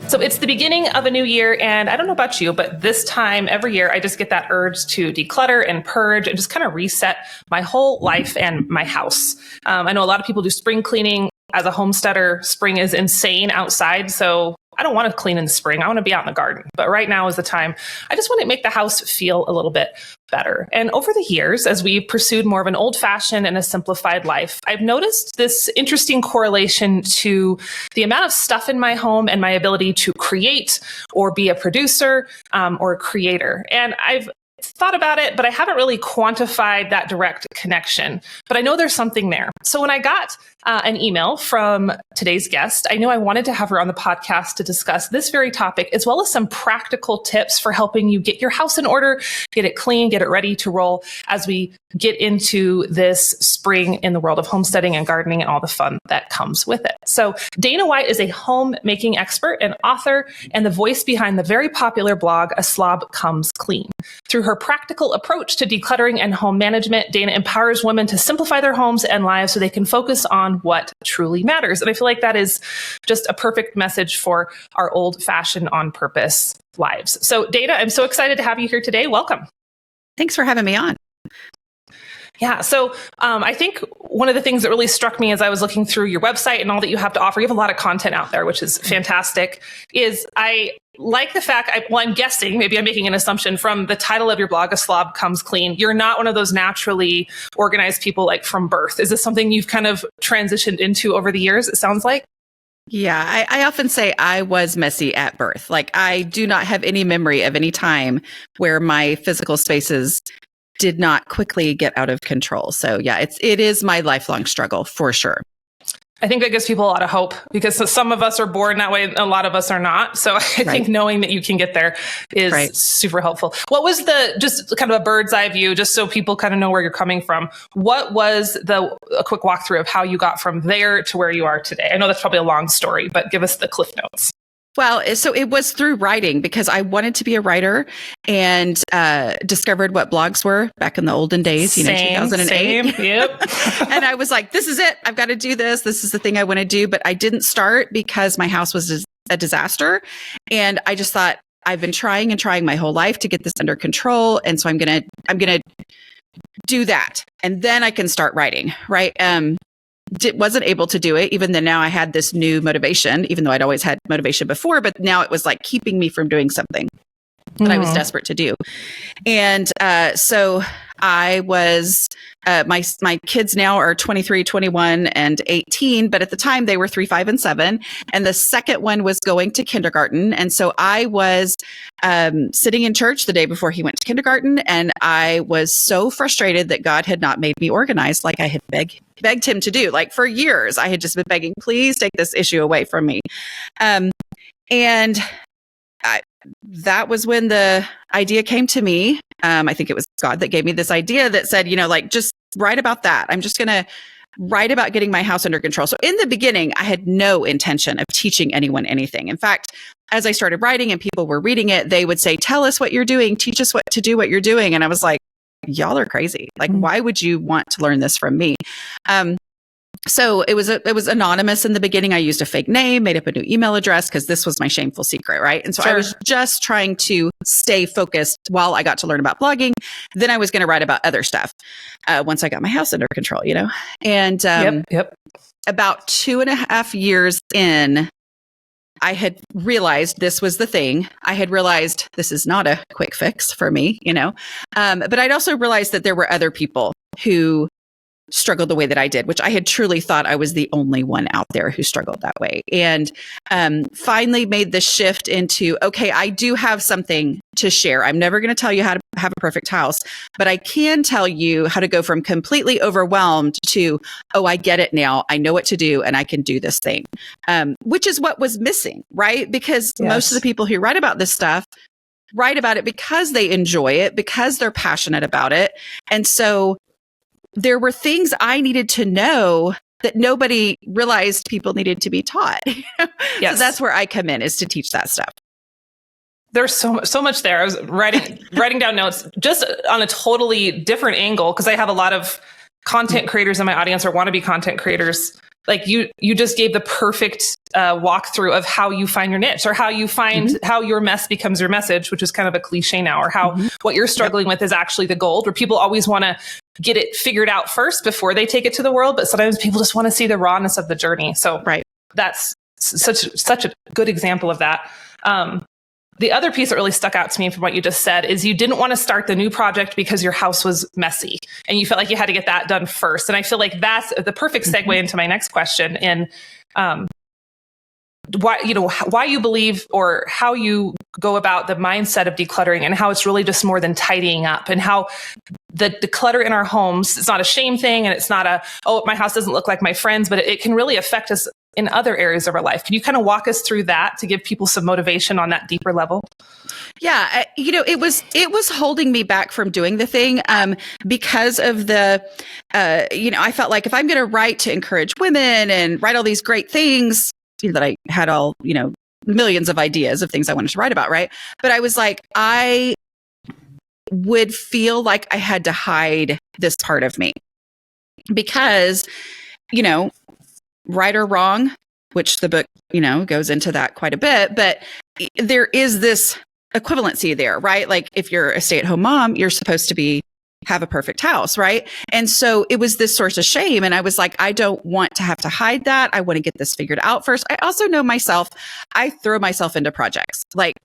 So it's the beginning of a new year, and I don't know about you, but this time every year I just get that urge to declutter and purge and just kind of reset my whole life and my house. I know a lot of people do spring cleaning. As a homesteader, spring is insane outside, so I don't want to clean in the spring. I want to be out in the garden. But right now is the time. I just want to make the house feel a little bit better. And over the years, as we've pursued more of an old-fashioned and a simplified life, I've noticed this interesting correlation to the amount of stuff in my home and my ability to create or be a producer or a creator. And I've thought about it, but I haven't really quantified that direct connection. But I know there's something there. So when I got an email from today's guest, I knew I wanted to have her on the podcast to discuss this very topic, as well as some practical tips for helping you get your house in order, get it clean, get it ready to roll as we get into this spring in the world of homesteading and gardening and all the fun that comes with it. So Dana White is a homemaking expert and author and the voice behind the very popular blog, A Slob Comes Clean. Through her practical approach to decluttering and home management, Dana empowers women to simplify their homes and lives so they can focus on what truly matters. And I feel like that is just a perfect message for our old-fashioned, on-purpose lives. So Dana, I'm so excited to have you here today. Welcome. Thanks for having me on. Yeah. So I think one of the things that really struck me as I was looking through your website and all that you have to offer, you have a lot of content out there, which is fantastic, is I like the fact, I'm guessing, maybe I'm making an assumption from the title of your blog, A Slob Comes Clean, you're not one of those naturally organized people like from birth. Is this something you've kind of transitioned into over the years, it sounds like? Yeah, I often say I was messy at birth. Like I do not have any memory of any time where my physical spaces did not quickly get out of control. So yeah, it is my lifelong struggle for sure. I think that gives people a lot of hope because some of us are born that way. A lot of us are not. So I think knowing that you can get there is super helpful. What was just kind of a bird's eye view, just so people kind of know where you're coming from. What was a quick walkthrough of how you got from there to where you are today? I know that's probably a long story, but give us the cliff notes. Well, so it was through writing because I wanted to be a writer and discovered what blogs were back in the olden days, 2008. Yep. And I was like, this is it. I've got to do this. This is the thing I want to do. But I didn't start because my house was a disaster. And I just thought I've been trying and trying my whole life to get this under control. And so I'm going to do that. And then I can start writing, right? Wasn't able to do it, even though now I had this new motivation, even though I'd always had motivation before, but now it was like keeping me from doing something that I was desperate to do. And so I was, my kids now are 23, 21, and 18, but at the time they were 3, 5, and 7. And the second one was going to kindergarten. And so I was sitting in church the day before he went to kindergarten. And I was so frustrated that God had not made me organized like I had begged him to do. Like for years, I had just been begging, please take this issue away from me. That was when the idea came to me. I think it was God that gave me this idea that said, just write about that. I'm just going to write about getting my house under control. So in the beginning, I had no intention of teaching anyone anything. In fact, as I started writing and people were reading it, they would say, tell us what you're doing, teach us what to do, what you're doing. And I was like, y'all are crazy. Like, why would you want to learn this from me? So it was anonymous in the beginning. I used a fake name, made up a new email address because this was my shameful secret, right? And so I was just trying to stay focused while I got to learn about blogging. Then I was going to write about other stuff once I got my house under control, And about 2.5 years in, I had realized this was the thing. I had realized this is not a quick fix for me, but I'd also realized that there were other people who struggled the way that I did, which I had truly thought I was the only one out there who struggled that way. And finally made the shift into, okay, I do have something to share. I'm never going to tell you how to have a perfect house, but I can tell you how to go from completely overwhelmed to, oh, I get it now. I know what to do and I can do this thing, which is what was missing, right? Because most of the people who write about this stuff write about it because they enjoy it, because they're passionate about it. And so there were things I needed to know that nobody realized people needed to be taught. So that's where I come in, is to teach that stuff. There's so much there. I was writing down notes just on a totally different angle because I have a lot of content creators in my audience or want to be content creators like you just gave the perfect walkthrough of how you find your niche, or how you find how your mess becomes your message, which is kind of a cliche now, or how what you're struggling with is actually the gold, where people always want to get it figured out first before they take it to the world. But sometimes people just want to see the rawness of the journey. So that's such a good example of that. The other piece that really stuck out to me from what you just said is you didn't want to start the new project because your house was messy and you felt like you had to get that done first. And I feel like that's the perfect segue into my next question. And why you believe, or how you go about the mindset of decluttering, and how it's really just more than tidying up, and how the declutter in our homes, it's not a shame thing, and it's not my house doesn't look like my friends, but it can really affect us in other areas of our life. Can you kind of walk us through that to give people some motivation on that deeper level? Yeah. It was holding me back from doing the thing, because of the, I felt like if I'm going to write to encourage women and write all these great things, that I had all, millions of ideas of things I wanted to write about. Right. But I was like, I would feel like I had to hide this part of me because, right or wrong, which the book, goes into that quite a bit, but there is this equivalency there, right? Like if you're a stay-at-home mom, you're supposed to have a perfect house, right? And so it was this source of shame. And I was like, I don't want to have to hide that. I want to get this figured out first. I also know myself, I throw myself into projects like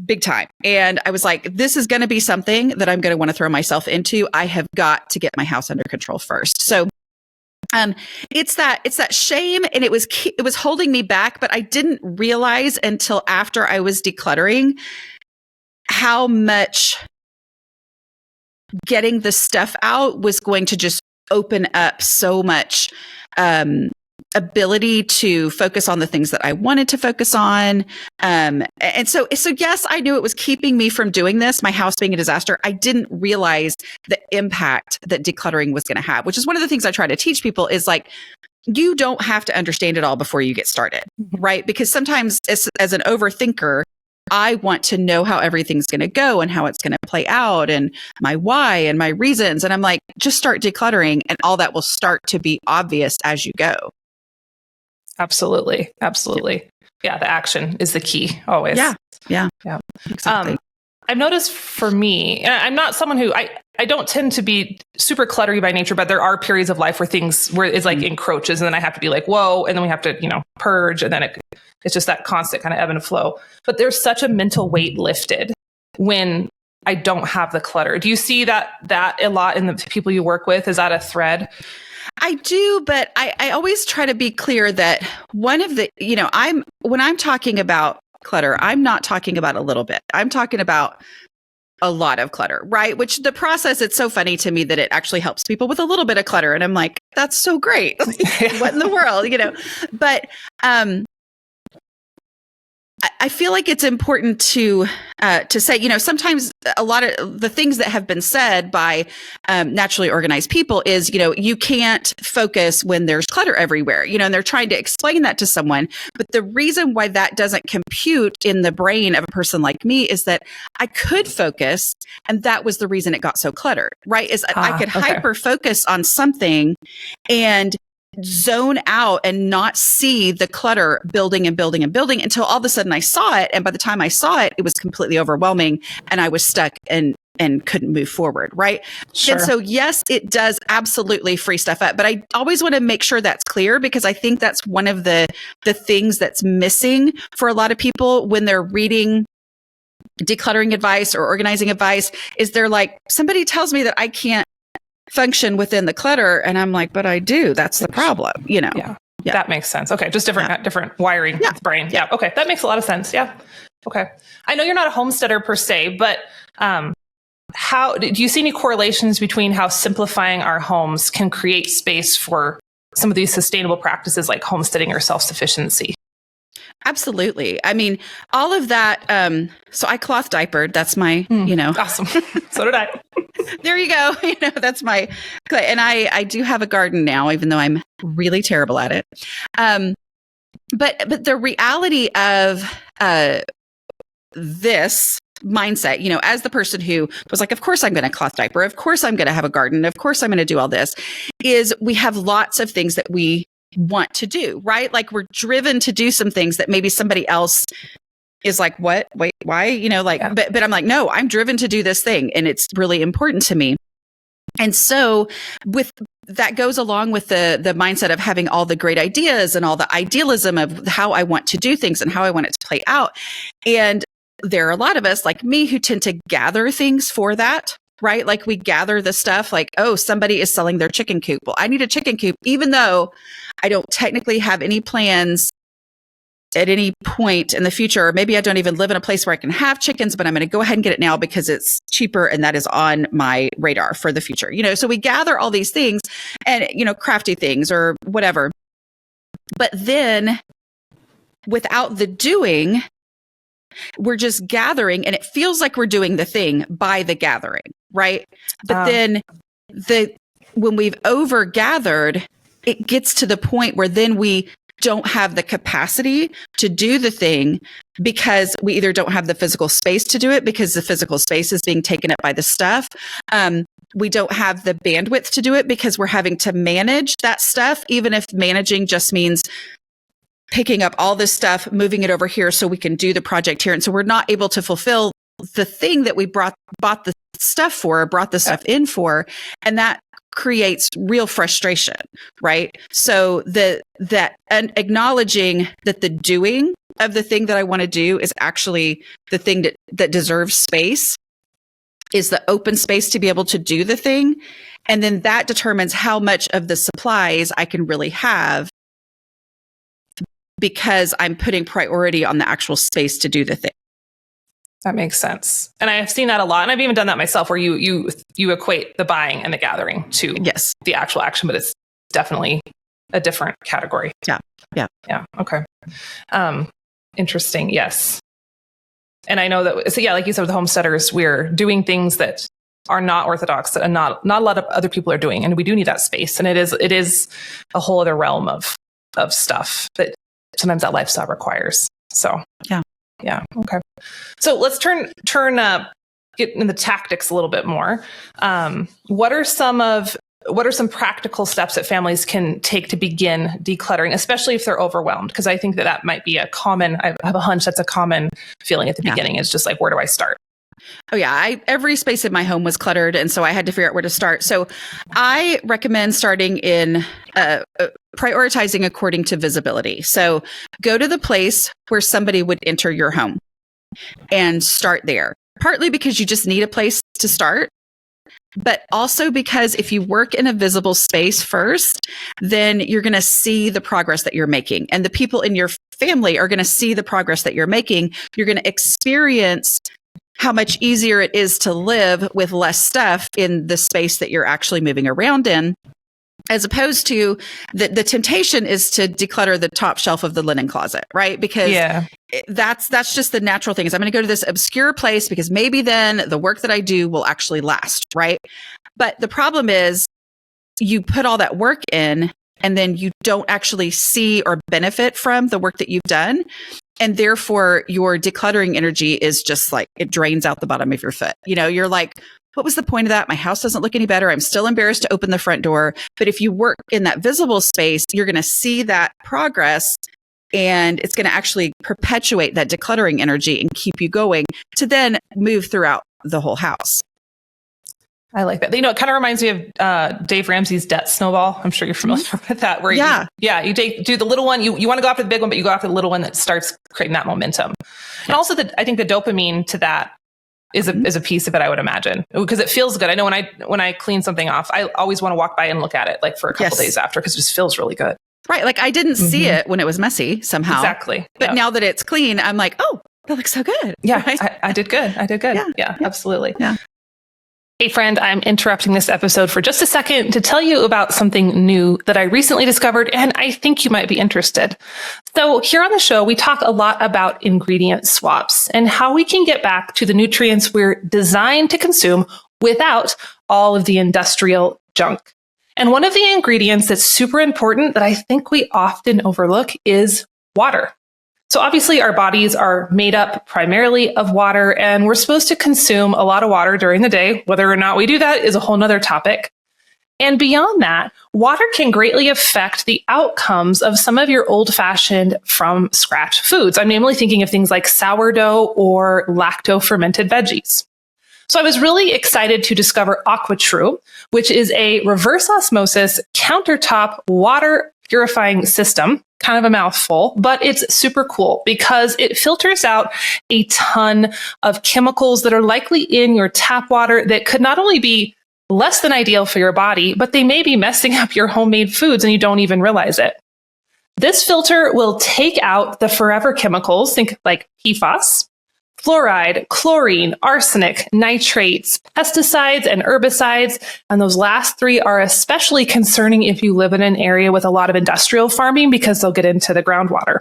big time. And I was like, this is going to be something that I'm going to want to throw myself into. I have got to get my house under control first. So it's that shame, and it was holding me back, but I didn't realize until after I was decluttering how much getting the stuff out was going to just open up so much ability to focus on the things that I wanted to focus on. And so yes, I knew it was keeping me from doing this, my house being a disaster. I didn't realize the impact that decluttering was going to have, which is one of the things I try to teach people is like, you don't have to understand it all before you get started, right? Because sometimes as an overthinker, I want to know how everything's going to go and how it's going to play out and my why and my reasons. And I'm like, just start decluttering and all that will start to be obvious as you go. Absolutely. Absolutely. Yeah. The action is the key always. Yeah. Exactly. I've noticed for me, and I'm not someone who I don't tend to be super cluttery by nature, but there are periods of life where it's like encroaches, and then I have to be like, whoa, and then we have to, purge, and then it's just that constant kind of ebb and flow. But there's such a mental weight lifted when I don't have the clutter. Do you see that a lot in the people you work with? Is that a thread? I do, but I always try to be clear that one of the, when I'm talking about clutter, I'm not talking about a little bit. I'm talking about a lot of clutter, right? Which the process, it's so funny to me that it actually helps people with a little bit of clutter. And I'm like, that's so great. What in the world, But I feel like it's important to say, sometimes a lot of the things that have been said by naturally organized people is, you can't focus when there's clutter everywhere, and they're trying to explain that to someone. But the reason why that doesn't compute in the brain of a person like me is that I could focus, and that was the reason it got so cluttered, right? I could hyper focus on something and zone out and not see the clutter building and building and building until all of a sudden I saw it. And by the time I saw it, it was completely overwhelming and I was stuck and couldn't move forward. Right. Sure. And so, yes, it does absolutely free stuff up, but I always want to make sure that's clear because I think that's one of the things that's missing for a lot of people when they're reading decluttering advice or organizing advice is they're like, somebody tells me that I can't function within the clutter. And I'm like, but I do. That's the problem, Yeah. That makes sense. Okay. Just different wiring with the brain. Yeah. Okay. That makes a lot of sense. Yeah. Okay. I know you're not a homesteader per se, but how do you see any correlations between how simplifying our homes can create space for some of these sustainable practices like homesteading or self-sufficiency? Absolutely. I mean, all of that. So I cloth diapered. That's my, Awesome. So did I. There you go. That's my, and I do have a garden now, even though I'm really terrible at it. But the reality of this mindset, as the person who was like, of course I'm going to cloth diaper. Of course I'm going to have a garden. Of course I'm going to do all this is we have lots of things that we want to do, right? Like we're driven to do some things that maybe somebody else is like, what? Wait, why? But I'm like, no, I'm driven to do this thing and it's really important to me. And so with that goes along with the mindset of having all the great ideas and all the idealism of how I want to do things and how I want it to play out. And there are a lot of us like me who tend to gather things for that, right? Like we gather the stuff like, oh, somebody is selling their chicken coop. Well, I need a chicken coop, even though I don't technically have any plans at any point in the future, or maybe I don't even live in a place where I can have chickens, but I'm going to go ahead and get it now because it's cheaper and that is on my radar for the future. So we gather all these things and, crafty things or whatever. But then without the doing, we're just gathering and it feels like we're doing the thing by the gathering, right? But then when we've over gathered, it gets to the point where then we don't have the capacity to do the thing because we either don't have the physical space to do it because the physical space is being taken up by the stuff. We don't have the bandwidth to do it because we're having to manage that stuff, even if managing just means picking up all this stuff, moving it over here so we can do the project here. And so we're not able to fulfill the thing that we bought the stuff for, or brought the stuff in for. And that creates real frustration, right? So that acknowledging that the doing of the thing that I want to do is actually the thing that deserves space, is the open space to be able to do the thing. And then that determines how much of the supplies I can really have because I'm putting priority on the actual space to do the thing. That makes sense. And I've seen that a lot. And I've even done that myself where you equate the buying and the gathering to the actual action, but it's definitely a different category. Yeah. Okay. Interesting. Yes. And I know that, so like you said, with the homesteaders, we're doing things that are not orthodox, that not a lot of other people are doing. And we do need that space. And it is a whole other realm of stuff that sometimes that lifestyle requires. So yeah. Okay. So let's get into the tactics a little bit more. What are some practical steps that families can take to begin decluttering, especially if they're overwhelmed? Because I think that might be I have a hunch that's a common feeling at the beginning. It's just like, where do I start? Oh yeah. Every space in my home was cluttered. And so I had to figure out where to start. So I recommend starting in prioritizing according to visibility. So go to the place where somebody would enter your home and start there. Partly because you just need a place to start, but also because if you work in a visible space first, then you're going to see the progress that you're making. And the people in your family are going to see the progress that you're making. You're going to experience how much easier it is to live with less stuff in the space that you're actually moving around in, as opposed to the temptation is to declutter the top shelf of the linen closet, right? Because that's just the natural thing is I'm going to go to this obscure place because maybe then the work that I do will actually last, right? But the problem is you put all that work in and then you don't actually see or benefit from the work that you've done. And therefore your decluttering energy is just like, it drains out the bottom of your foot. You're like, what was the point of that? My house doesn't look any better. I'm still embarrassed to open the front door. But if you work in that visible space, you're going to see that progress and it's going to actually perpetuate that decluttering energy and keep you going to then move throughout the whole house. I like that. It kind of reminds me of Dave Ramsey's debt snowball. I'm sure you're familiar with that. Where you do the little one. You want to go after the big one, but you go after the little one that starts creating that momentum. And also, I think the dopamine to that is a piece of it. I would imagine because it feels good. I know when I clean something off, I always want to walk by and look at it like for a couple days after because it just feels really good. Right. Like I didn't see it when it was messy somehow. Exactly. But now that it's clean, I'm like, oh, that looks so good. Yeah, right? I did good. Yeah, absolutely. Yeah. Hey friend, I'm interrupting this episode for just a second to tell you about something new that I recently discovered and I think you might be interested. So here on the show, we talk a lot about ingredient swaps and how we can get back to the nutrients we're designed to consume without all of the industrial junk. And one of the ingredients that's super important that I think we often overlook is water. So obviously our bodies are made up primarily of water and we're supposed to consume a lot of water during the day. Whether or not we do that is a whole nother topic. And beyond that, water can greatly affect the outcomes of some of your old-fashioned from scratch foods. I'm namely thinking of things like sourdough or lacto-fermented veggies. So I was really excited to discover Aquatru, which is a reverse osmosis countertop water purifying system. Kind of a mouthful, but it's super cool because it filters out a ton of chemicals that are likely in your tap water that could not only be less than ideal for your body, but they may be messing up your homemade foods and you don't even realize it. This filter will take out the forever chemicals, think like PFAS, fluoride, chlorine, arsenic, nitrates, pesticides, and herbicides. And those last three are especially concerning if you live in an area with a lot of industrial farming because they'll get into the groundwater.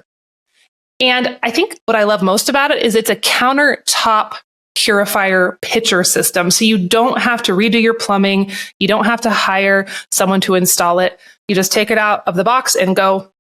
And I think what I love most about it is it's a countertop purifier pitcher system. So you don't have to redo your plumbing. You don't have to hire someone to install it. You just take it out of the box and go.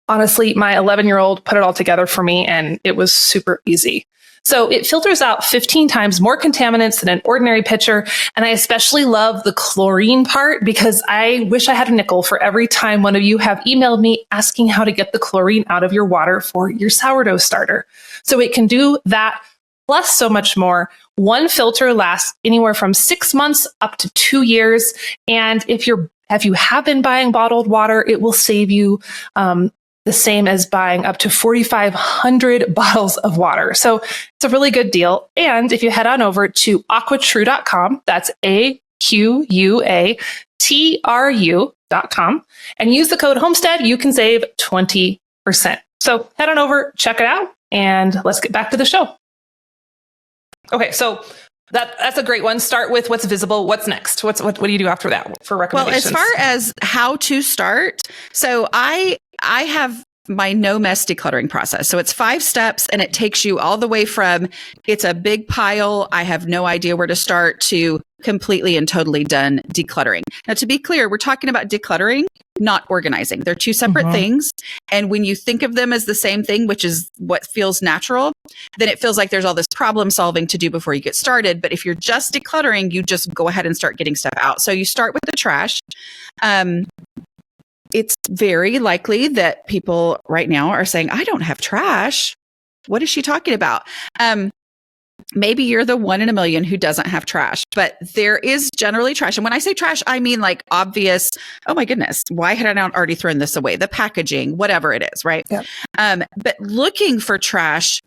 Honestly, my 11-year-old put it all together for me and it was super easy. So it filters out 15 times more contaminants than an ordinary pitcher. And I especially love the chlorine part because I wish I had a nickel for every time one of you have emailed me asking how to get the chlorine out of your water for your sourdough starter. So it can do that plus so much more. One filter lasts anywhere from 6 months up to 2 years. And if you have been buying bottled water, it will save you the same as buying up to 4,500 bottles of water. So it's a really good deal. And if you head on over to aquatru.com, that's AQUATRU.com, and use the code HOMESTEAD, you can save 20%. So head on over, check it out, and let's get back to the show. Okay, so that's a great one. Start with what's visible. What's next? What do you do after that for recommendations? Well, as far as how to start, so I have my no mess decluttering process. So it's 5 steps and it takes you all the way from it's a big pile, I have no idea where to start, to completely and totally done decluttering. Now, to be clear, we're talking about decluttering, not organizing. They're two separate things. And when you think of them as the same thing, which is what feels natural, then it feels like there's all this problem solving to do before you get started. But if you're just decluttering, you just go ahead and start getting stuff out. So you start with the trash. It's very likely that people right now are saying, I don't have trash. What is she talking about? Maybe you're the 1 in a million who doesn't have trash, but there is generally trash. And when I say trash, I mean like obvious, oh my goodness, why had I not already thrown this away? The packaging, whatever it is, right? Yep. But looking for trash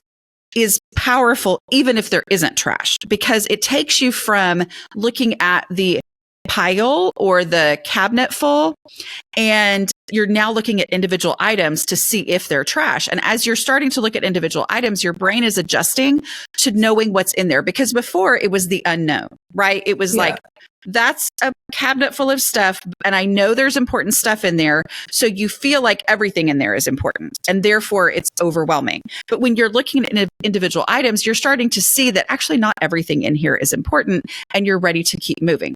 is powerful, even if there isn't trash, because it takes you from looking at the pile or the cabinet full, and you're now looking at individual items to see if they're trash. And as you're starting to look at individual items, your brain is adjusting to knowing what's in there, because before it was the unknown, right? It was like, that's a cabinet full of stuff, and I know there's important stuff in there. So you feel like everything in there is important, and therefore it's overwhelming. But when you're looking at individual items, you're starting to see that actually not everything in here is important, and you're ready to keep moving.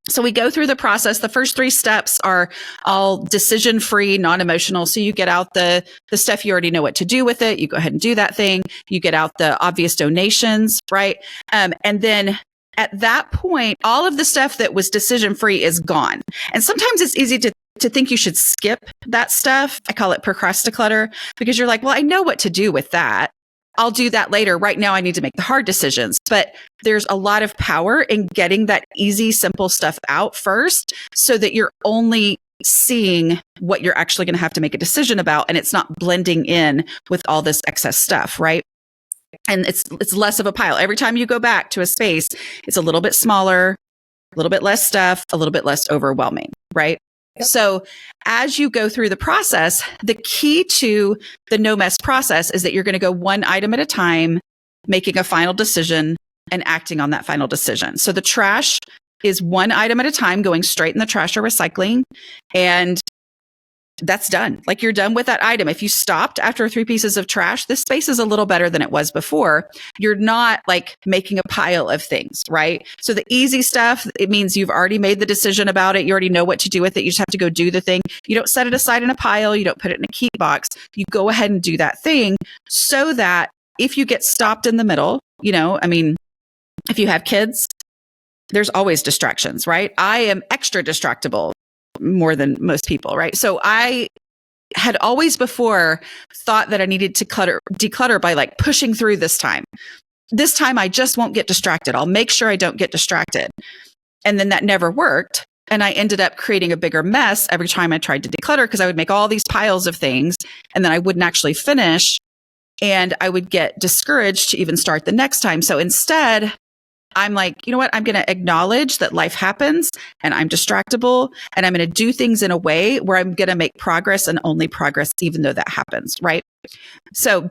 So we go through the process. The first 3 steps are all decision-free, non-emotional. So you get out the stuff you already know what to do with it. You go ahead and do that thing. You get out the obvious donations, right? And then at that point, all of the stuff that was decision-free is gone. And sometimes it's easy to think you should skip that stuff. I call it procrasticlutter, because you're like, well, I know what to do with that. I'll do that later. Right now, I need to make the hard decisions. But there's a lot of power in getting that easy, simple stuff out first, so that you're only seeing what you're actually going to have to make a decision about, and it's not blending in with all this excess stuff, right? And it's less of a pile. Every time you go back to a space, it's a little bit smaller, a little bit less stuff, a little bit less overwhelming, right? Yep. So as you go through the process, the key to the no mess process is that you're going to go one item at a time, making a final decision and acting on that final decision. So the trash is one item at a time, going straight in the trash or recycling. And that's done. Like, you're done with that item. If you stopped after 3 pieces of trash, this space is a little better than it was before. You're not like making a pile of things, right? So the easy stuff, it means you've already made the decision about it. You already know what to do with it. You just have to go do the thing. You don't set it aside in a pile. You don't put it in a keep box. You go ahead and do that thing, so that if you get stopped in the middle, if you have kids, there's always distractions, right? I am extra distractible more than most people, right? So I had always before thought that I needed to declutter by like pushing through this time. This time I just won't get distracted. I'll make sure I don't get distracted. And then that never worked. And I ended up creating a bigger mess every time I tried to declutter because I would make all these piles of things and then I wouldn't actually finish. And I would get discouraged to even start the next time. So instead, I'm like, you know what? I'm going to acknowledge that life happens and I'm distractible and I'm going to do things in a way where I'm going to make progress and only progress, even though that happens. Right. So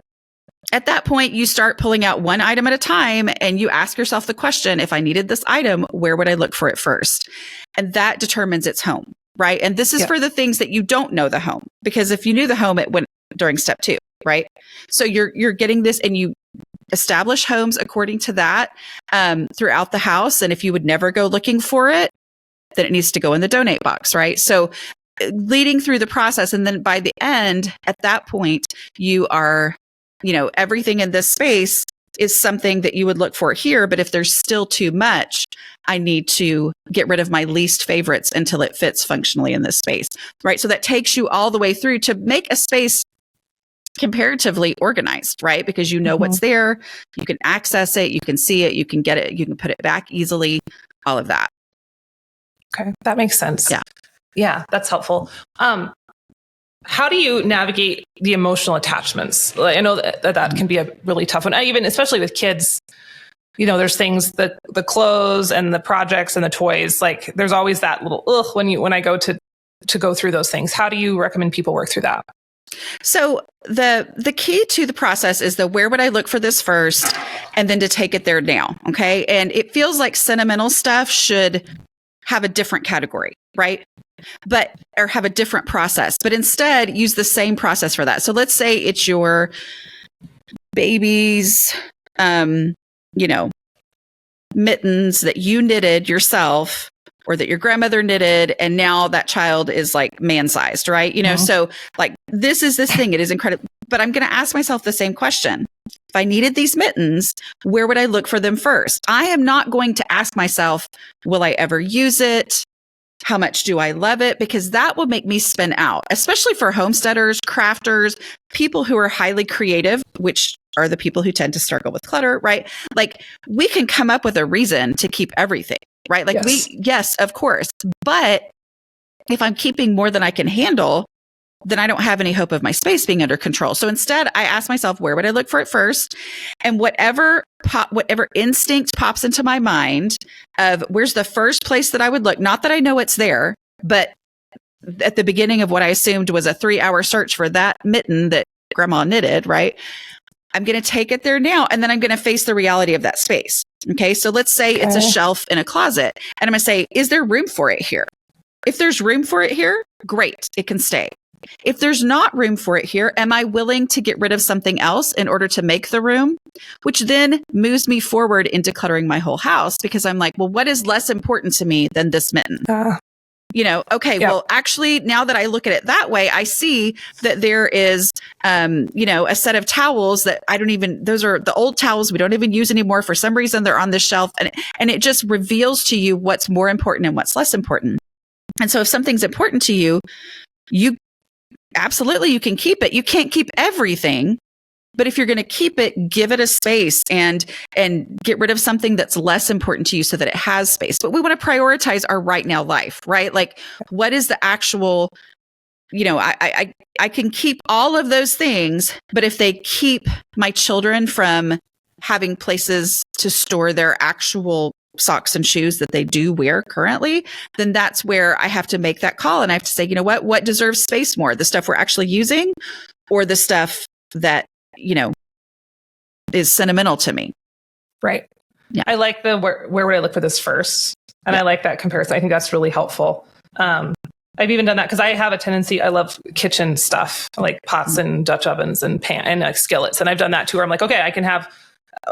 at that point, you start pulling out one item at a time and you ask yourself the question, if I needed this item, where would I look for it first? And that determines its home. Right. And this is for the things that you don't know the home, because if you knew the home, it went during step 2. Right. So you're getting this and you establish homes according to that throughout the house. And if you would never go looking for it, then it needs to go in the donate box, right? So leading through the process. And then by the end, at that point, you are, everything in this space is something that you would look for here. But if there's still too much, I need to get rid of my least favorites until it fits functionally in this space, right? So that takes you all the way through to make a space comparatively organized, right? Because you know what's there, you can access it, you can see it, you can get it, you can put it back easily, all of that. Okay, that makes sense. Yeah. Yeah, that's helpful. How do you navigate the emotional attachments? I know that can be a really tough one, even especially with kids. There's things, the clothes and the projects and the toys, like there's always that little when I go to go through those things. How do you recommend people work through that? So the key to the process is where would I look for this first, and then to take it there now. Okay. And it feels like sentimental stuff should have a different category, right? Or have a different process, but instead use the same process for that. So let's say it's your baby's, mittens that you knitted yourself, or that your grandmother knitted, and now that child is like man-sized, right? So like this is this thing. It is incredible. But I'm going to ask myself the same question. If I needed these mittens, where would I look for them first? I am not going to ask myself, will I ever use it? How much do I love it? Because that will make me spin out, especially for homesteaders, crafters, people who are highly creative, which are the people who tend to struggle with clutter, right? Like we can come up with a reason to keep everything, right? Like yes, of course. But if I'm keeping more than I can handle, then I don't have any hope of my space being under control. So instead, I ask myself, where would I look for it first? And whatever instinct pops into my mind of where's the first place that I would look, not that I know it's there, but at the beginning of what I assumed was a 3-hour search for that mitten that grandma knitted, right? I'm going to take it there now. And then I'm going to face the reality of that space. Okay. So let's say it's a shelf in a closet, and I'm going to say, is there room for it here? If there's room for it here, great. It can stay. If there's not room for it here, am I willing to get rid of something else in order to make the room? Which then moves me forward into decluttering my whole house, because I'm like, well, what is less important to me than this mitten? Well, actually, now that I look at it that way, I see that there is, a set of towels that those are the old towels we don't even use anymore. For some reason, they're on this shelf, and it just reveals to you what's more important and what's less important. And so if something's important to you, absolutely, you can keep it. You can't keep everything, but if you're going to keep it, give it a space and get rid of something that's less important to you so that it has space. But we want to prioritize our right now life, right? Like what is the actual, I can keep all of those things, but if they keep my children from having places to store their actual socks and shoes that they do wear currently, then that's where I have to make that call. And I have to say, what deserves space more? The stuff we're actually using, or the stuff that, is sentimental to me. Right. Yeah. I like where would I look for this first? And I like that comparison. I think that's really helpful. I've even done that because I have a tendency, I love kitchen stuff, like pots and Dutch ovens and skillets. And I've done that too, where I'm like, okay, I can have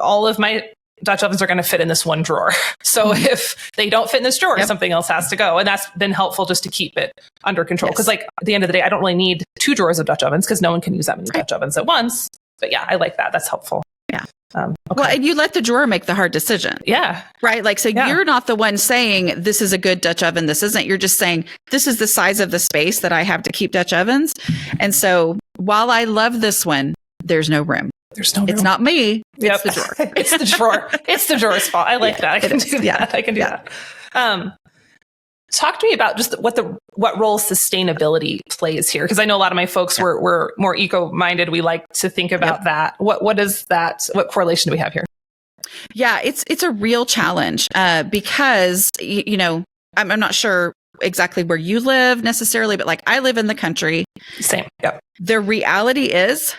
all of my Dutch ovens are going to fit in this one drawer. So if they don't fit in this drawer, something else has to go. And that's been helpful just to keep it under control. Because like at the end of the day, I don't really need 2 drawers of Dutch ovens because no one can use that many Dutch ovens at once. But yeah, I like that. That's helpful. Yeah. Okay. Well, and you let the drawer make the hard decision. Yeah. Right. Like, so you're not the one saying this is a good Dutch oven. This isn't. You're just saying this is the size of the space that I have to keep Dutch ovens. And so while I love this one, there's no room. There's no room. It's not me. It's the drawer. It's the drawer. It's the drawer's fault. I like that. I can do that. I can do that. Talk to me about just what role sustainability plays here, because I know a lot of my folks were more eco-minded. We like to think about that. What is that? What correlation do we have here? Yeah, it's a real challenge because I'm not sure exactly where you live necessarily, but like I live in the country. Same. Yep. The reality is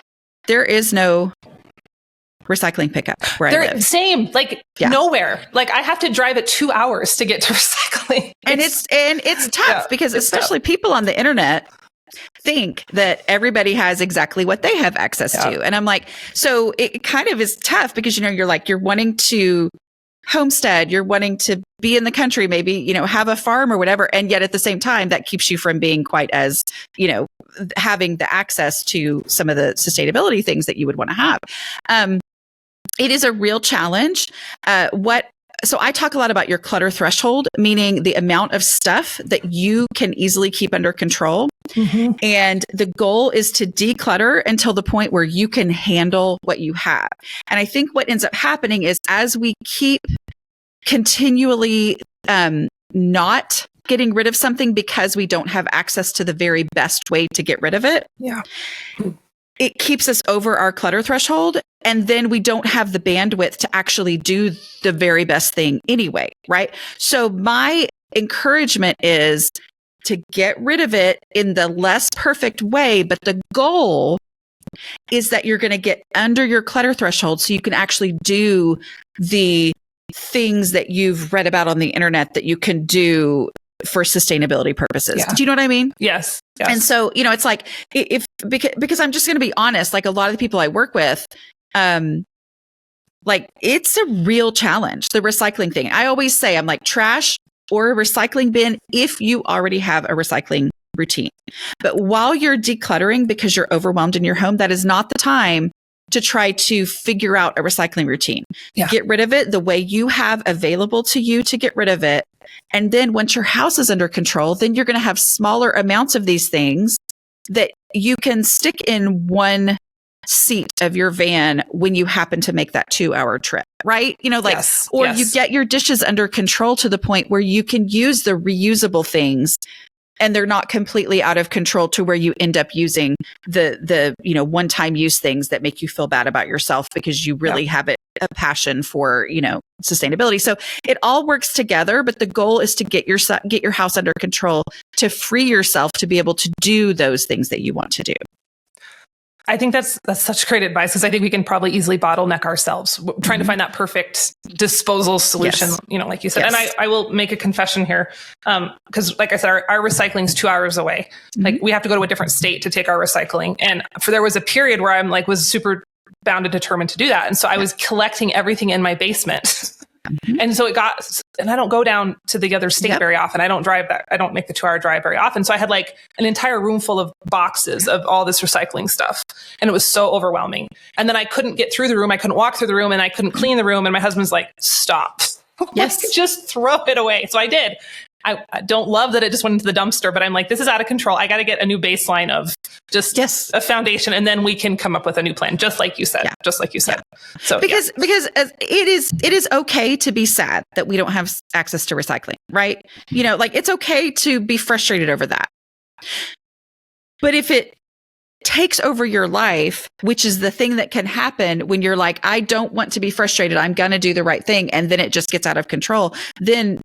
there is no recycling pickup where I live. Same, like nowhere. Like I have to drive it 2 hours to get to recycling. And it's tough because especially people on the internet think that everybody has exactly what they have access to. And I'm like, so it kind of is tough because, you're wanting to homestead, you're wanting to be in the country, maybe, have a farm or whatever. And yet at the same time, that keeps you from being quite as, having the access to some of the sustainability things that you would want to have. It is a real challenge. So I talk a lot about your clutter threshold, meaning the amount of stuff that you can easily keep under control. Mm-hmm. And the goal is to declutter until the point where you can handle what you have. And I think what ends up happening is as we keep continually not getting rid of something because we don't have access to the very best way to get rid of it. Yeah. It keeps us over our clutter threshold. And then we don't have the bandwidth to actually do the very best thing anyway. Right. So my encouragement is to get rid of it in the less perfect way. But the goal is that you're going to get under your clutter threshold so you can actually do the things that you've read about on the internet that you can do for sustainability purposes. Yeah. Do you know what I mean? Yes. And so, it's like because I'm just going to be honest, like a lot of the people I work with, like it's a real challenge, the recycling thing. I always say I'm like trash or a recycling bin if you already have a recycling routine. But while you're decluttering because you're overwhelmed in your home, that is not the time to try to figure out a recycling routine. Yeah. Get rid of it the way you have available to you to get rid of it. And then once your house is under control, then you're going to have smaller amounts of these things that you can stick in one seat of your van when you happen to make that 2-hour trip, right? You get your dishes under control to the point where you can use the reusable things and they're not completely out of control to where you end up using the one-time use things that make you feel bad about yourself because you really have a passion for, sustainability. So it all works together, but the goal is to get your house under control to free yourself to be able to do those things that you want to do. I think that's such great advice because I think we can probably easily bottleneck ourselves trying to find that perfect disposal solution, like you said. Yes. And I will make a confession here because like I said, our recycling is 2 hours away. Mm-hmm. Like we have to go to a different state to take our recycling. And there was a period where I'm like, was super bound and determined to do that. And so I was collecting everything in my basement. Mm-hmm. And so and I don't go down to the other state very often. I don't drive that. I don't make the 2-hour drive very often. So I had like an entire room full of boxes of all this recycling stuff. And it was so overwhelming. And then I couldn't get through the room. I couldn't walk through the room and I couldn't clean the room. And my husband's like, stop. Yes. Just throw it away. So I did. I don't love that it just went into the dumpster, but I'm like, this is out of control. I got to get a new baseline of just a foundation. And then we can come up with a new plan, just like you said, So because it is okay to be sad that we don't have access to recycling, right? It's okay to be frustrated over that. But if it takes over your life, which is the thing that can happen when you're like, I don't want to be frustrated. I'm going to do the right thing. And then it just gets out of control. Then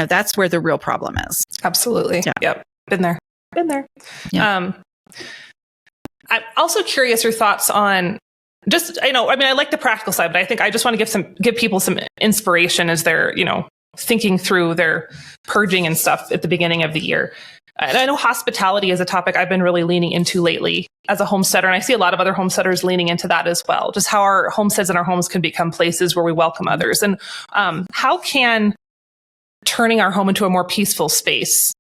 that's where the real problem is. Absolutely. Yeah. Yep. Been there. Yeah. I'm also curious your thoughts on just, I like the practical side, but I think I just want to give people some inspiration as they're, thinking through their purging and stuff at the beginning of the year. And I know hospitality is a topic I've been really leaning into lately as a homesteader. And I see a lot of other homesteaders leaning into that as well. Just how our homesteads and our homes can become places where we welcome others. And how can turning our home into a more peaceful space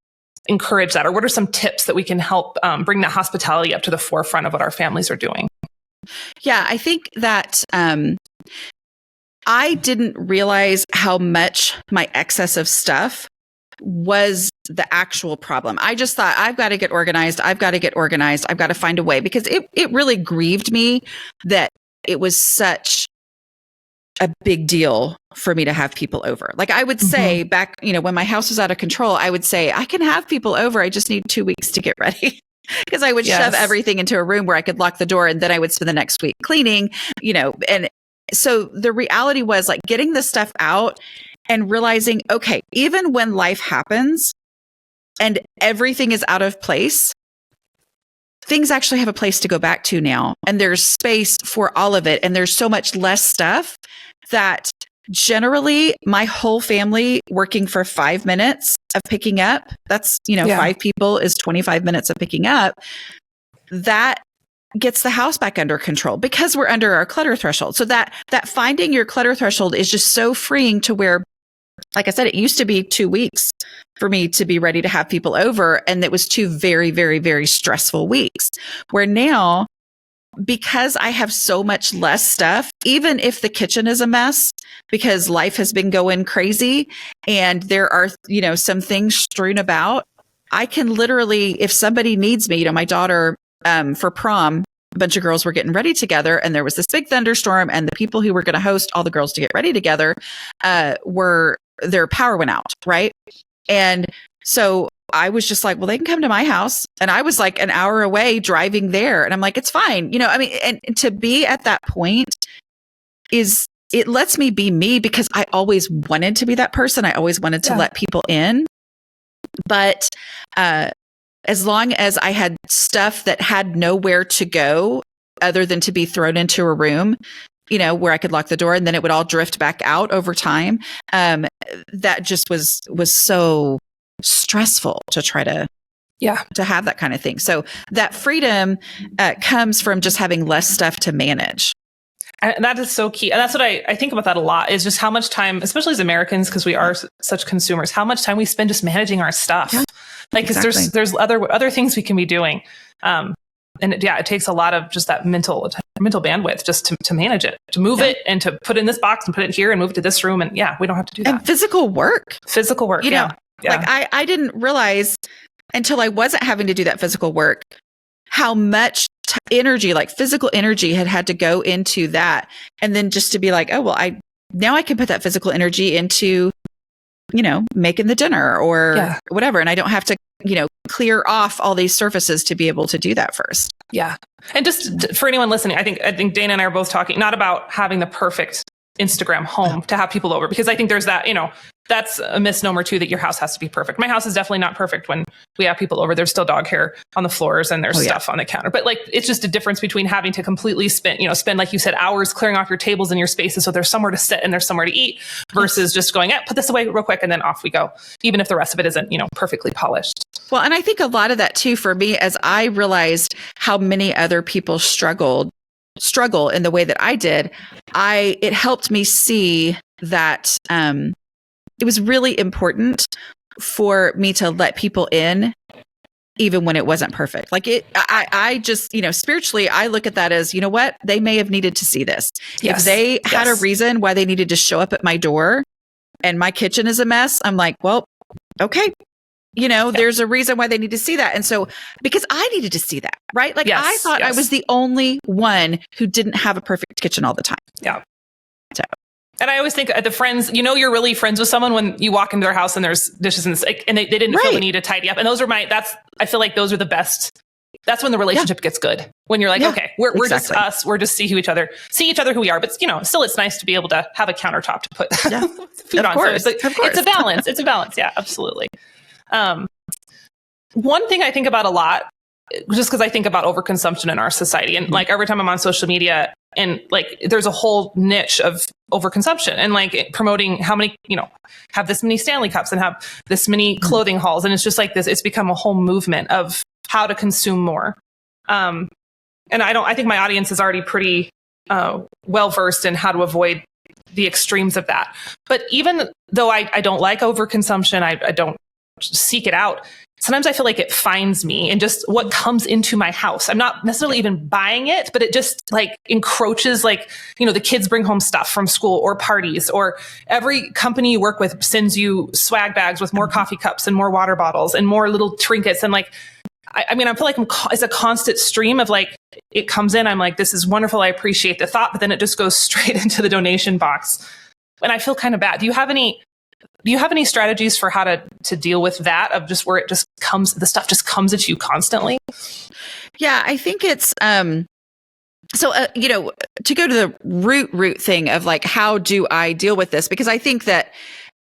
encourage that? Or what are some tips that we can help bring that hospitality up to the forefront of what our families are doing? Yeah, I think that I didn't realize how much my excess of stuff was the actual problem. I just thought, I've got to get organized. I've got to get organized. I've got to find a way, because it really grieved me that it was such a big deal for me to have people over. Like I would say back, when my house was out of control, I would say, I can have people over. I just need 2 weeks to get ready. Because I would shove everything into a room where I could lock the door, and then I would spend the next week cleaning, and so the reality was like getting the stuff out and realizing, okay, even when life happens and everything is out of place, things actually have a place to go back to now. And there's space for all of it. And there's so much less stuff that generally my whole family working for 5 minutes of picking up, that's, 5 people is 25 minutes of picking up. That gets the house back under control because we're under our clutter threshold. So that finding your clutter threshold is just so freeing to where, like I said, it used to be 2 weeks for me to be ready to have people over. And it was 2 very, very, very stressful weeks, where now, because I have so much less stuff, even if the kitchen is a mess, because life has been going crazy and there are, some things strewn about, I can literally, if somebody needs me, my daughter, for prom, a bunch of girls were getting ready together, and there was this big thunderstorm, and the people who were going to host all the girls to get ready together, their power went out. Right. And so I was just like, well, they can come to my house. And I was like an hour away driving there. And I'm like, it's fine. And to be at that point it lets me be me, because I always wanted to be that person. I always wanted to let people in. But, as long as I had stuff that had nowhere to go other than to be thrown into a room, where I could lock the door and then it would all drift back out over time. That just was so stressful to try to have that kind of thing. So that freedom comes from just having less stuff to manage. And that is so key. And that's what I think about that a lot, is just how much time, especially as Americans, because we are such consumers, how much time we spend just managing our stuff. Yeah, like, because there's other things we can be doing. And it takes a lot of just that mental bandwidth just to manage it, to move it and to put it in this box and put it here and move it to this room. And we don't have to do that. And physical work. Like I didn't realize until I wasn't having to do that physical work, how much energy, like physical energy, had to go into that. And then just to be like, oh, well, now I can put that physical energy into, making the dinner or whatever. And I don't have to, clear off all these surfaces to be able to do that first. Yeah. And just for anyone listening, I think Dana and I are both talking not about having the perfect Instagram home to have people over, because I think there's that, that's a misnomer too, that your house has to be perfect. My house is definitely not perfect when we have people over. There's still dog hair on the floors and there's stuff on the counter. But like, it's just a difference between having to completely spend, like you said, hours clearing off your tables and your spaces so there's somewhere to sit and there's somewhere to eat, versus just going, put this away real quick and then off we go, even if the rest of it isn't, perfectly polished. Well, and I think a lot of that too, for me, as I realized how many other people struggle in the way that I did, it helped me see that, it was really important for me to let people in, even when it wasn't perfect. Like I just, spiritually, I look at that as, what? They may have needed to see this. Yes. If they had a reason why they needed to show up at my door and my kitchen is a mess, I'm like, well, okay. There's a reason why they need to see that. And so, because I needed to see that, right? Like I thought I was the only one who didn't have a perfect kitchen all the time. Yeah. So. And I always think the friends, you're really friends with someone when you walk into their house and there's dishes and they didn't feel the need to tidy up. And those are I feel like those are the best. That's when the relationship gets good. When you're like, okay, we're just us. We're just see each other who we are. But still it's nice to be able to have a countertop to put food on. Course. So it's a balance. It's a balance. Yeah, absolutely. One thing I think about a lot, just because I think about overconsumption in our society, and like every time I'm on social media, and like there's a whole niche of overconsumption and like promoting how many, have this many Stanley Cups and have this many clothing hauls. And it's just like this, it's become a whole movement of how to consume more. And I think my audience is already pretty well versed in how to avoid the extremes of that. But even though I don't like overconsumption, I don't seek it out, sometimes I feel like it finds me and just what comes into my house. I'm not necessarily even buying it, but it just like encroaches, like, the kids bring home stuff from school or parties, or every company you work with sends you swag bags with more coffee cups and more water bottles and more little trinkets. And like, I feel like it's a constant stream of like, it comes in, I'm like, this is wonderful, I appreciate the thought, but then it just goes straight into the donation box. And I feel kind of bad. Do you have any strategies for how to deal with that, of just where it just comes, the stuff just comes at you constantly? Yeah, I think it's, to go to the root thing of like, how do I deal with this? Because I think that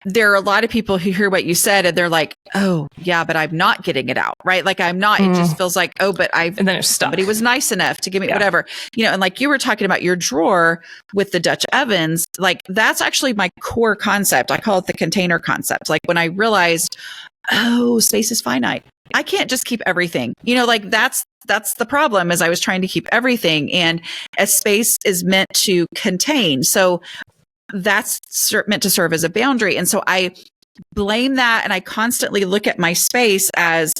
there are a lot of people who hear what you said and they're like, oh yeah, but I'm not getting it out, right? Like I'm not, it just feels like, oh, but and then somebody was nice enough to give me whatever, and like you were talking about your drawer with the Dutch ovens, like that's actually my core concept. I call it the container concept. Like when I realized, oh, space is finite. I can't just keep everything, like that's the problem, is I was trying to keep everything, and a space is meant to contain. So that's meant to serve as a boundary. And so I blame that. And I constantly look at my space as,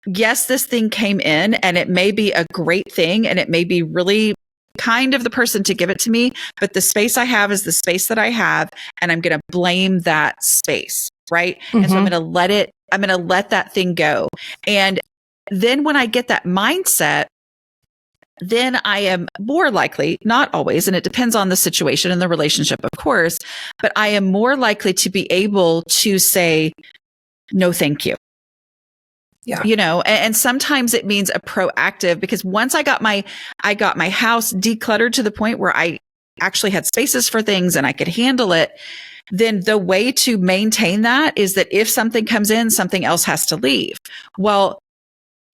yes, this thing came in and it may be a great thing and it may be really kind of the person to give it to me, but the space I have is the space that I have, and I'm going to blame that space. Right. Mm-hmm. And so I'm going to let that thing go. And then when I get that mindset, then I am more likely, not always, and it depends on the situation and the relationship, of course, but I am more likely to be able to say, no, thank you. Yeah. And sometimes it means a proactive, because once I got my house decluttered to the point where I actually had spaces for things and I could handle it, then the way to maintain that is that if something comes in, something else has to leave. Well,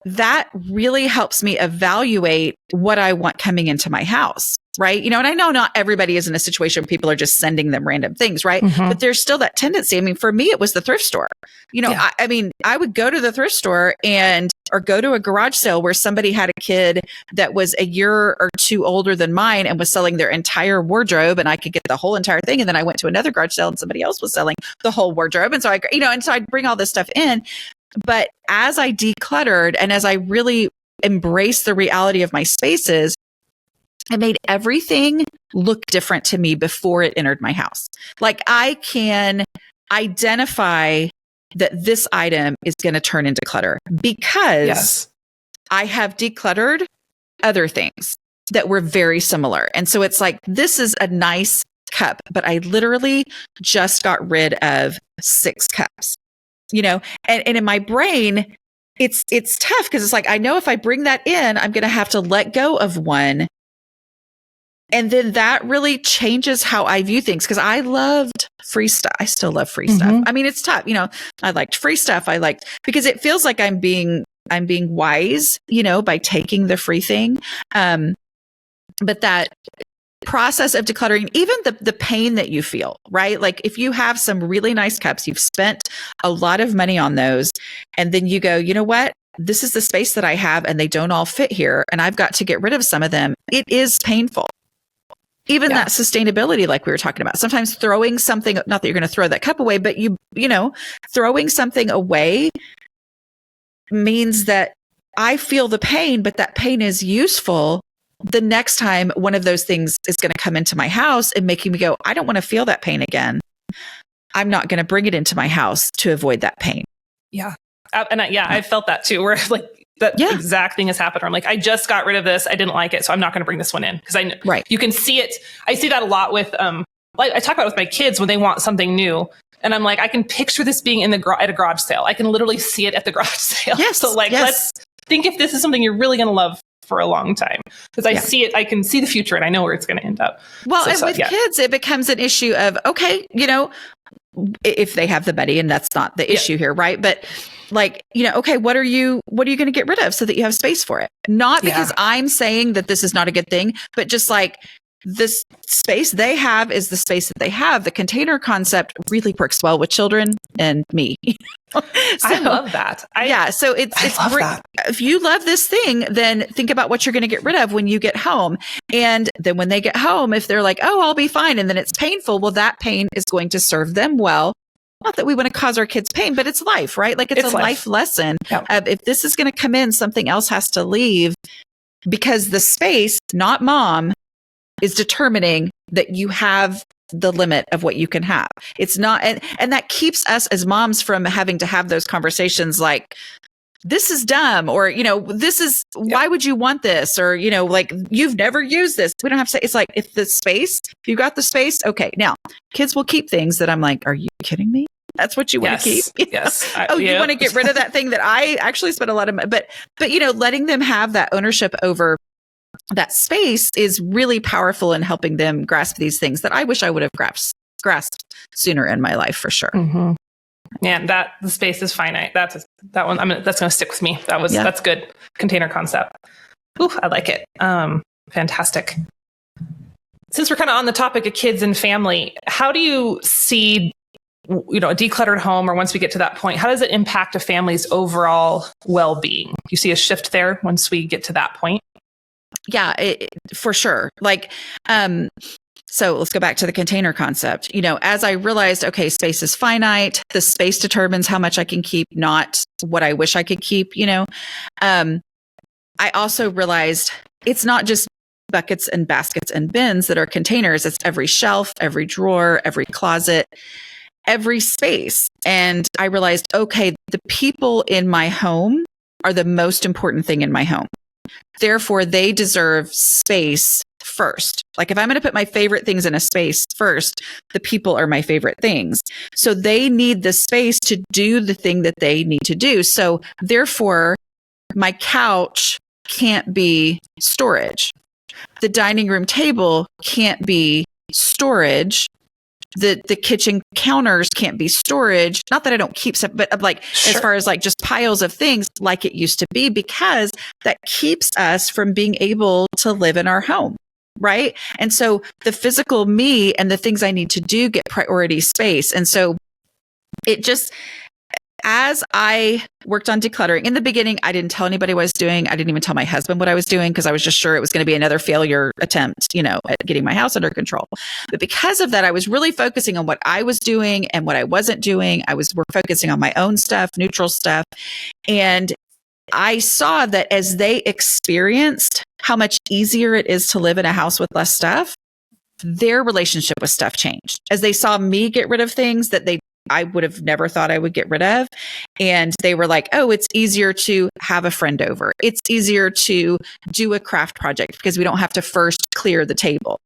that really helps me evaluate what I want coming into my house, right? And I know not everybody is in a situation where people are just sending them random things, right? Mm-hmm. But there's still that tendency. For me, it was the thrift store. I would go to the thrift store or go to a garage sale where somebody had a kid that was a year or two older than mine and was selling their entire wardrobe, and I could get the whole entire thing. And then I went to another garage sale and somebody else was selling the whole wardrobe. And so I'd bring all this stuff in. But as I decluttered and as I really embraced the reality of my spaces, it made everything look different to me before it entered my house. Like I can identify that this item is going to turn into clutter because I have decluttered other things that were very similar. And so it's like, this is a nice cup, but I literally just got rid of 6 cups. And in my brain, it's tough because it's like, I know if I bring that in, I'm going to have to let go of one. And then that really changes how I view things, because I loved free stuff. I still love free stuff. It's tough. I liked free stuff. Because it feels like I'm being wise, by taking the free thing. But that process of decluttering, even the pain that you feel, right? Like if you have some really nice cups, you've spent a lot of money on those, and then you go, you know what? This is the space that I have and they don't all fit here, and I've got to get rid of some of them. It is painful. Even that sustainability, like we were talking about, sometimes throwing something, not that you're going to throw that cup away, but throwing something away means that I feel the pain, but that pain is useful the next time one of those things is going to come into my house and making me go, I don't want to feel that pain again. I'm not going to bring it into my house to avoid that pain. Yeah. I felt that too, where like that exact thing has happened. Where I'm like, I just got rid of this. I didn't like it. So I'm not going to bring this one in. Because you can see it. I see that a lot with, I talk about it with my kids when they want something new. And I'm like, I can picture this being at a garage sale. I can literally see it at the garage sale. Yes. So let's think if this is something you're really going to love for a long time, because I see it, I can see the future and I know where it's going to end up. Well, with kids, it becomes an issue of, okay, if they have the money, and that's not the issue here, right? But like, okay, what are you going to get rid of so that you have space for it? Not because I'm saying that this is not a good thing, but just like this space they have is the space that they have. The container concept really works well with children and me. I love that. So it's love that. If you love this thing, then think about what you're going to get rid of when you get home. And then when they get home, if they're like, oh, I'll be fine, and then it's painful, well, that pain is going to serve them well not that we want to cause our kids pain, but it's life, right? Like it's a life lesson of if this is going to come in, something else has to leave, because the space, not mom, is determining that you have the limit of what you can have. It's not, and that keeps us as moms from having to have those conversations like, this is dumb, or, this is, why would you want this? Or, like, you've never used this. We don't have to say, it's like, if you got the space, okay. Now, kids will keep things that I'm like, are you kidding me? That's what you want to keep? Yes. You want to get rid of that thing that I actually spent a lot of money, but, letting them have that ownership over that space is really powerful in helping them grasp these things that I wish I would have grasped sooner in my life, for sure. Mm-hmm. Yeah, the space is finite. That one. That's going to stick with me. That's good container concept. Ooh, I like it. Fantastic. Since we're kind of on the topic of kids and family, how do you see, a decluttered home, or once we get to that point, how does it impact a family's overall well-being? Do you see a shift there once we get to that point? Yeah, for sure. Like, so let's go back to the container concept. As I realized, okay, space is finite. The space determines how much I can keep, not what I wish I could keep, I also realized it's not just buckets and baskets and bins that are containers. It's every shelf, every drawer, every closet, every space. And I realized, okay, the people in my home are the most important thing in my home. Therefore, they deserve space first. Like if I'm going to put my favorite things in a space first, the people are my favorite things. So they need the space to do the thing that they need to do. So therefore, my couch can't be storage. The dining room table can't be storage. The kitchen counters can't be storage. Not that I don't keep stuff, but as far as like just piles of things like it used to be, because that keeps us from being able to live in our home. Right. And so the physical me and the things I need to do get priority space. And so as I worked on decluttering in the beginning, I didn't tell anybody what I was doing. I didn't even tell my husband what I was doing because I was just sure it was going to be another failure attempt, at getting my house under control. But because of that, I was really focusing on what I was doing and what I wasn't doing. We're focusing on my own stuff, neutral stuff. And I saw that as they experienced how much easier it is to live in a house with less stuff, their relationship with stuff changed. As they saw me get rid of things that I would have never thought I would get rid of. And they were like, oh, it's easier to have a friend over. It's easier to do a craft project because we don't have to first clear the table.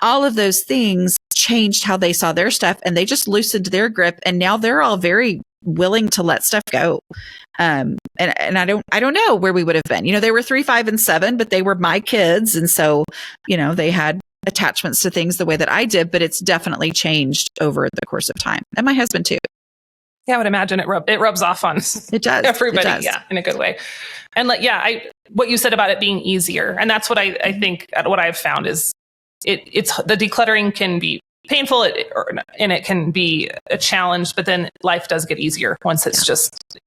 All of those things changed how they saw their stuff, and they just loosened their grip. And now they're all very willing to let stuff go. And I don't know where we would have been. They were 3, 5, and 7, but they were my kids. And so, they had attachments to things the way that I did, but it's definitely changed over the course of time. And my husband too. Yeah, I would imagine it rubs off on it does. everybody. It does. Yeah, in a good way. And what you said about it being easier, and that's what I think what I've found is it's the decluttering can be painful and it can be a challenge, but then life does get easier once it's just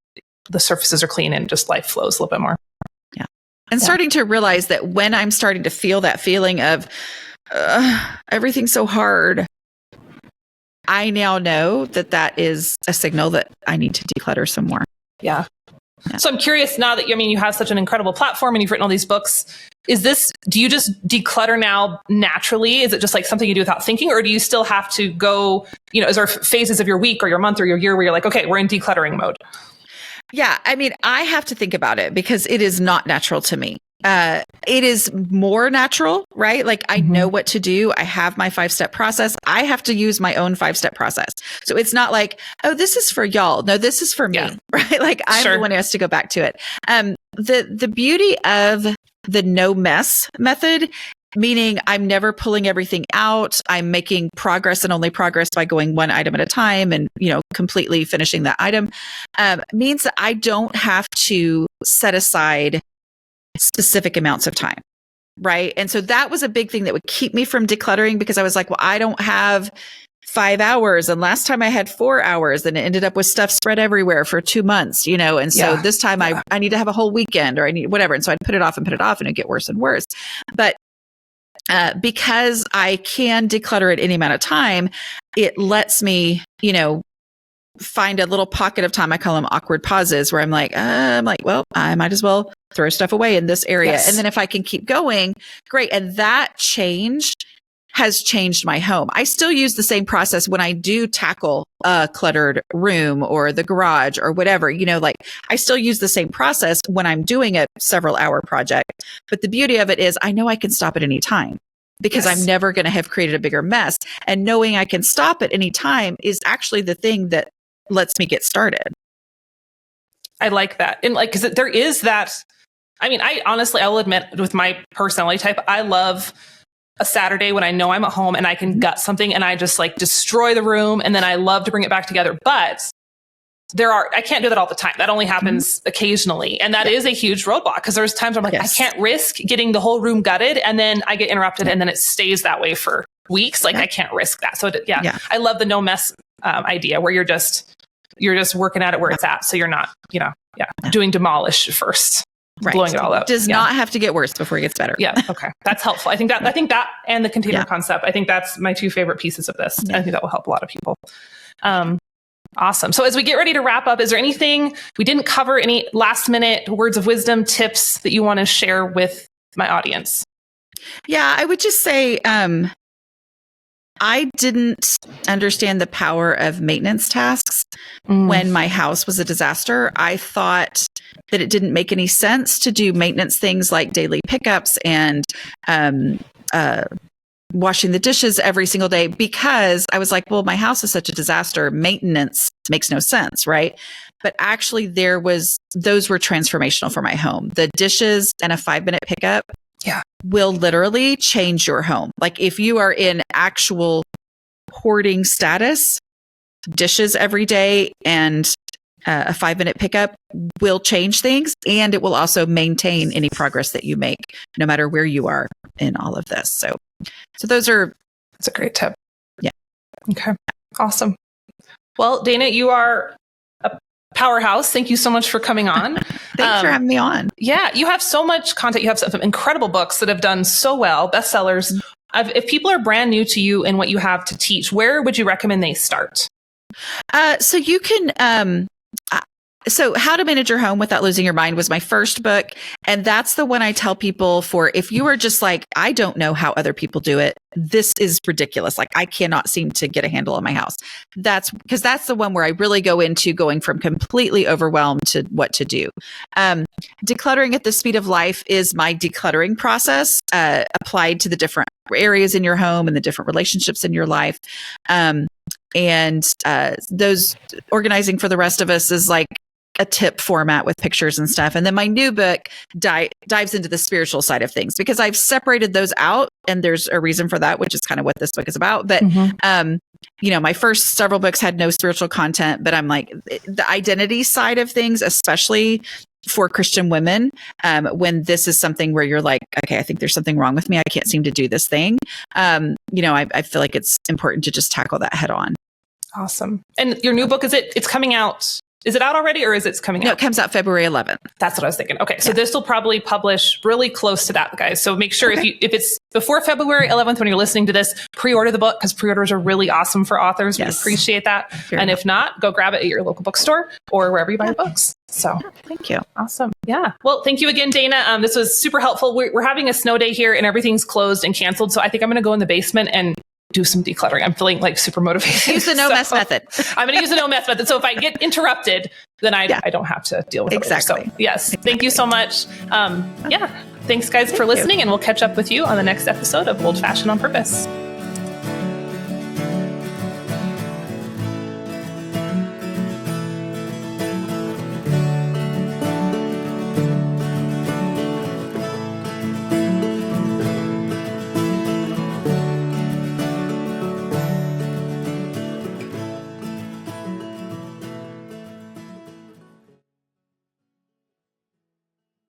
the surfaces are clean and just life flows a little bit more. Yeah. And starting to realize that when I'm starting to feel that feeling of everything's so hard, I now know that is a signal that I need to declutter some more. Yeah. So I'm curious now that, you have such an incredible platform and you've written all these books. Do you just declutter now naturally? Is it just like something you do without thinking, or do you still have to go, is there phases of your week or your month or your year where you're like, okay, we're in decluttering mode? Yeah. I mean, I have to think about it because it is not natural to me. It is more natural, right? Like I know what to do. I have my 5-step process. I have to use my own 5-step process. So it's not like, oh, this is for y'all. No, this is for me, right? Like I'm the one who has to go back to it. The beauty of the no mess method, meaning I'm never pulling everything out. I'm making progress and only progress by going one item at a time and, completely finishing that item, means that I don't have to set aside specific amounts of time. Right. And so that was a big thing that would keep me from decluttering, because I was like, well, I don't have 5 hours. And last time I had 4 hours and it ended up with stuff spread everywhere for 2 months, And so this time I need to have a whole weekend, or I need whatever. And so I'd put it off and it'd get worse and worse. But because I can declutter at any amount of time, it lets me, find a little pocket of time. I call them awkward pauses where I'm like, well, I might as well throw stuff away in this area. Yes. And then if I can keep going, great. And that change has changed my home. I still use the same process when I do tackle a cluttered room or the garage or whatever, like I still use the same process when I'm doing a several hour project. But the beauty of it is I know I can stop at any time because Yes. I'm never going to have created a bigger mess. And knowing I can stop at any time is actually the thing that lets me get started. I like that. And like, because there is that, I mean, I will admit with my personality type, I love a Saturday when I know I'm at home and I can gut something and I just like destroy the room. And then I love to bring it back together. But I can't do that all the time. That only happens occasionally. And that is a huge roadblock because there's times where I'm like, I can't risk getting the whole room gutted and then I get interrupted and then it stays that way for weeks. Like I can't risk that. So I love the no mess idea where you're just working at it where it's at. So you're not, doing demolish first. Right. Blowing it all up. Does not have to get worse before it gets better. Yeah. Okay. That's helpful. I think that and the container concept, I think that's my two favorite pieces of this. I think that will help a lot of people. Awesome. So as we get ready to wrap up, is there anything we didn't cover, any last minute words of wisdom, tips that you want to share with my audience? Yeah, I would just say, I didn't understand the power of maintenance tasks when my house was a disaster. I thought that it didn't make any sense to do maintenance things like daily pickups and washing the dishes every single day because I was like, well, my house is such a disaster. Maintenance makes no sense, right? But actually those were transformational for my home. The dishes and a 5-minute pickup will literally change your home. Like if you are in actual hoarding status, dishes every day and a 5-minute pickup will change things. And it will also maintain any progress that you make, no matter where you are in all of this. So that's a great tip. Yeah. Okay. Awesome. Well, Dana, you are a powerhouse. Thank you so much for coming on. Thanks for having me on. Yeah. You have so much content. You have some incredible books that have done so well, bestsellers. If people are brand new to you and what you have to teach, where would you recommend they start? So you can, so How to Manage Your Home Without Losing Your Mind was my first book. And that's the one I tell people for if you are just like, I don't know how other people do it. This is ridiculous. Like I cannot seem to get a handle on my house. That's because that's the one where I really go into going from completely overwhelmed to what to do. Decluttering at the Speed of Life is my decluttering process applied to the different areas in your home and the different relationships in your life. And those Organizing for the Rest of Us is like a tip format with pictures and stuff. And then my new book dives into the spiritual side of things because I've separated those out and there's a reason for that, which is kind of what this book is about. But, my first several books had no spiritual content, but I'm like the identity side of things, especially for Christian women, when this is something where you're like, okay, I think there's something wrong with me. I can't seem to do this thing. I feel like it's important to just tackle that head on. Awesome. And your new book, it's coming out? Is it out already or is it coming out? No, it comes out February 11th. That's what I was thinking. Okay. So this will probably publish really close to that, guys. So make sure if it's before February 11th, when you're listening to this, pre-order the book because pre-orders are really awesome for authors. Yes. We appreciate that. And if not, go grab it at your local bookstore or wherever you buy books. So thank you. Awesome. Yeah. Well, thank you again, Dana. This was super helpful. We're having a snow day here and everything's closed and canceled. So I think I'm going to go in the basement and do some decluttering. I'm feeling like super motivated. Use the no mess method. I'm going to use the no mess method. So if I get interrupted, then I don't have to deal with it. Exactly. So yes, thank you so much. Thanks guys for listening and we'll catch up with you on the next episode of Old Fashioned on Purpose.